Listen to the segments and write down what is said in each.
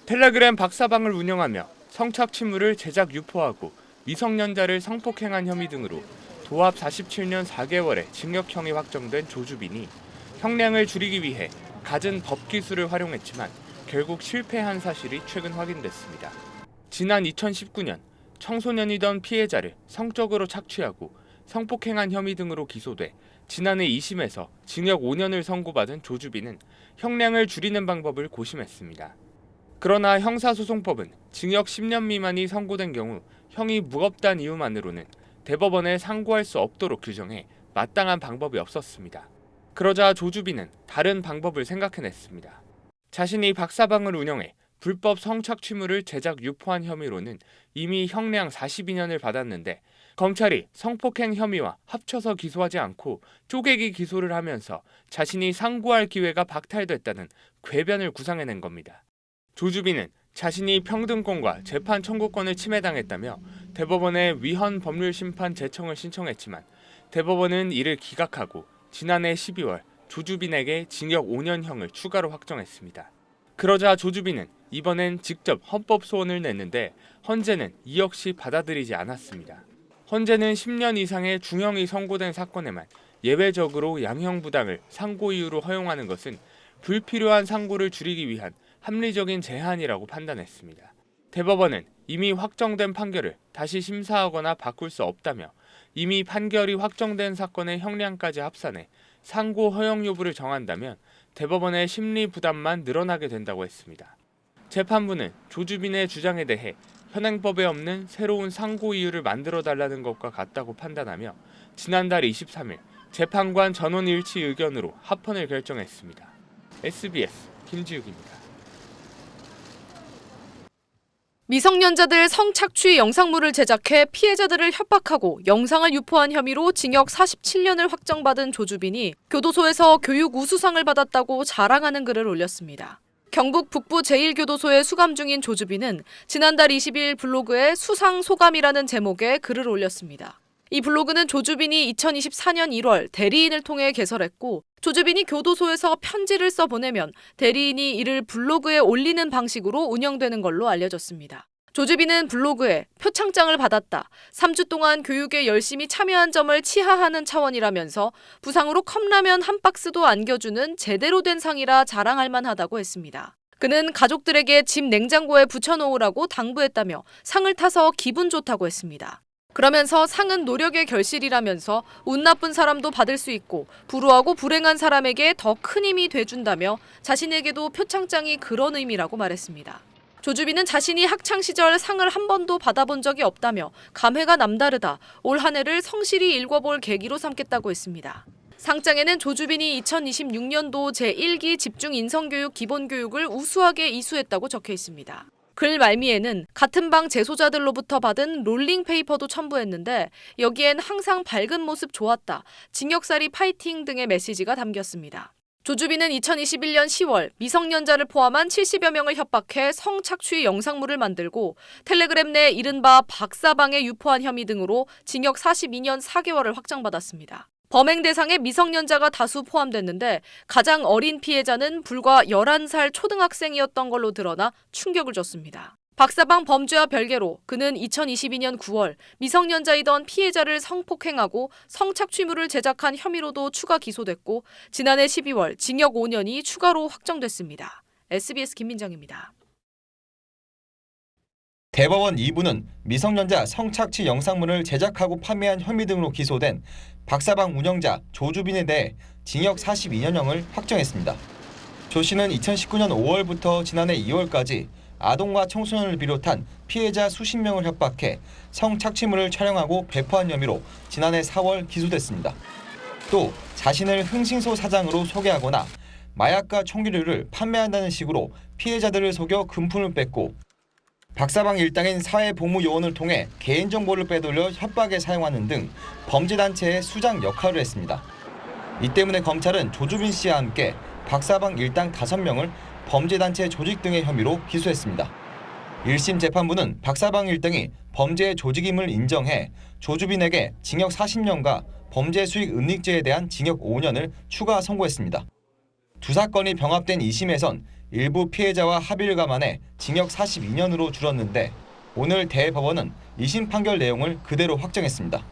텔레그램 박사방을 운영하며 성착취물을 제작 유포하고 미성년자를 성폭행한 혐의 등으로 도합 47년 4개월의 징역형이 확정된 조주빈이 형량을 줄이기 위해 갖은 법기술을 활용했지만 결국 실패한 사실이 최근 확인됐습니다. 지난 2019년 청소년이던 피해자를 성적으로 착취하고 성폭행한 혐의 등으로 기소돼 지난해 2심에서 징역 5년을 선고받은 조주빈은 형량을 줄이는 방법을 고심했습니다. 그러나 형사소송법은 징역 10년 미만이 선고된 경우 형이 무겁다는 이유만으로는 대법원에 상고할 수 없도록 규정해 마땅한 방법이 없었습니다. 그러자 조주빈은 다른 방법을 생각해냈습니다. 자신이 박사방을 운영해 불법 성착취물을 제작 유포한 혐의로는 이미 형량 42년을 받았는데 검찰이 성폭행 혐의와 합쳐서 기소하지 않고 쪼개기 기소를 하면서 자신이 상고할 기회가 박탈됐다는 궤변을 구상해낸 겁니다. 조주빈은 자신이 평등권과 재판 청구권을 침해당했다며 대법원에 위헌 법률 심판 제청을 신청했지만 대법원은 이를 기각하고 지난해 12월 조주빈에게 징역 5년형을 추가로 확정했습니다. 그러자 조주빈은 이번엔 직접 헌법 소원을 냈는데 헌재는 이 역시 받아들이지 않았습니다. 헌재는 10년 이상의 중형이 선고된 사건에만 예외적으로 양형부당을 상고 이유로 허용하는 것은 불필요한 상고를 줄이기 위한 합리적인 제한이라고 판단했습니다. 대법원은 이미 확정된 판결을 다시 심사하거나 바꿀 수 없다며 이미 판결이 확정된 사건의 형량까지 합산해 상고 허용 여부를 정한다면 대법원의 심리 부담만 늘어나게 된다고 했습니다. 재판부는 조주빈의 주장에 대해 현행법에 없는 새로운 상고 이유를 만들어달라는 것과 같다고 판단하며 지난달 23일 재판관 전원 일치 의견으로 합헌을 결정했습니다. SBS 김지욱입니다. 미성년자들 성착취 영상물을 제작해 피해자들을 협박하고 영상을 유포한 혐의로 징역 47년을 확정받은 조주빈이 교도소에서 교육 우수상을 받았다고 자랑하는 글을 올렸습니다. 경북 북부 제1교도소에 수감 중인 조주빈은 지난달 20일 블로그에 수상 소감이라는 제목의 글을 올렸습니다. 이 블로그는 조주빈이 2024년 1월 대리인을 통해 개설했고 조주빈이 교도소에서 편지를 써보내면 대리인이 이를 블로그에 올리는 방식으로 운영되는 걸로 알려졌습니다. 조주빈은 블로그에 표창장을 받았다. 3주 동안 교육에 열심히 참여한 점을 치하하는 차원이라면서 부상으로 컵라면 한 박스도 안겨주는 제대로 된 상이라 자랑할 만하다고 했습니다. 그는 가족들에게 집 냉장고에 붙여놓으라고 당부했다며 상을 타서 기분 좋다고 했습니다. 그러면서 상은 노력의 결실이라면서 운 나쁜 사람도 받을 수 있고 불우하고 불행한 사람에게 더 큰 힘이 돼준다며 자신에게도 표창장이 그런 의미라고 말했습니다. 조주빈은 자신이 학창시절 상을 한 번도 받아본 적이 없다며 감회가 남다르다, 올 한 해를 성실히 읽어볼 계기로 삼겠다고 했습니다. 상장에는 조주빈이 2026년도 제1기 집중인성교육 기본교육을 우수하게 이수했다고 적혀 있습니다. 글 말미에는 같은 방 재소자들로부터 받은 롤링페이퍼도 첨부했는데 여기엔 항상 밝은 모습 좋았다, 징역살이 파이팅 등의 메시지가 담겼습니다. 조주빈은 2021년 10월 미성년자를 포함한 70여 명을 협박해 성착취 영상물을 만들고 텔레그램 내 이른바 박사방에 유포한 혐의 등으로 징역 42년 4개월을 확정받았습니다. 범행 대상에 미성년자가 다수 포함됐는데 가장 어린 피해자는 불과 11살 초등학생이었던 걸로 드러나 충격을 줬습니다. 박사방 범죄와 별개로 그는 2022년 9월 미성년자이던 피해자를 성폭행하고 성착취물을 제작한 혐의로도 추가 기소됐고 지난해 12월 징역 5년이 추가로 확정됐습니다. SBS 김민정입니다. 대법원 2부는 미성년자 성착취 영상물을 제작하고 판매한 혐의 등으로 기소된 박사방 운영자 조주빈에 대해 징역 42년형을 확정했습니다. 조 씨는 2019년 5월부터 지난해 2월까지 아동과 청소년을 비롯한 피해자 수십 명을 협박해 성착취물을 촬영하고 배포한 혐의로 지난해 4월 기소됐습니다. 또 자신을 흥신소 사장으로 소개하거나 마약과 총기류를 판매한다는 식으로 피해자들을 속여 금품을 뺏고 박사방 일당인 사회복무요원을 통해 개인정보를 빼돌려 협박에 사용하는 등 범죄단체의 수장 역할을 했습니다. 이 때문에 검찰은 조주빈 씨와 함께 박사방 일당 5명을 범죄단체 조직 등의 혐의로 기소했습니다. 1심 재판부는 박사방 일당이 범죄의 조직임을 인정해 조주빈에게 징역 40년과 범죄 수익 은닉죄에 대한 징역 5년을 추가 선고했습니다. 두 사건이 병합된 2심에선 일부 피해자와 합의를 감안해 징역 42년으로 줄었는데 오늘 대법원은 2심 판결 내용을 그대로 확정했습니다.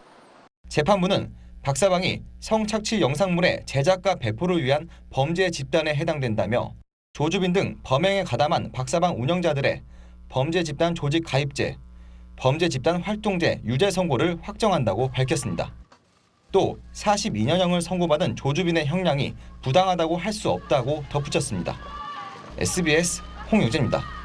재판부는 박사방이 성착취 영상물의 제작과 배포를 위한 범죄 집단에 해당된다며 조주빈 등 범행에 가담한 박사방 운영자들의 범죄 집단 조직 가입죄, 범죄 집단 활동죄 유죄 선고를 확정한다고 밝혔습니다. 또 42년형을 선고받은 조주빈의 형량이 부당하다고 할 수 없다고 덧붙였습니다. SBS 홍유진입니다.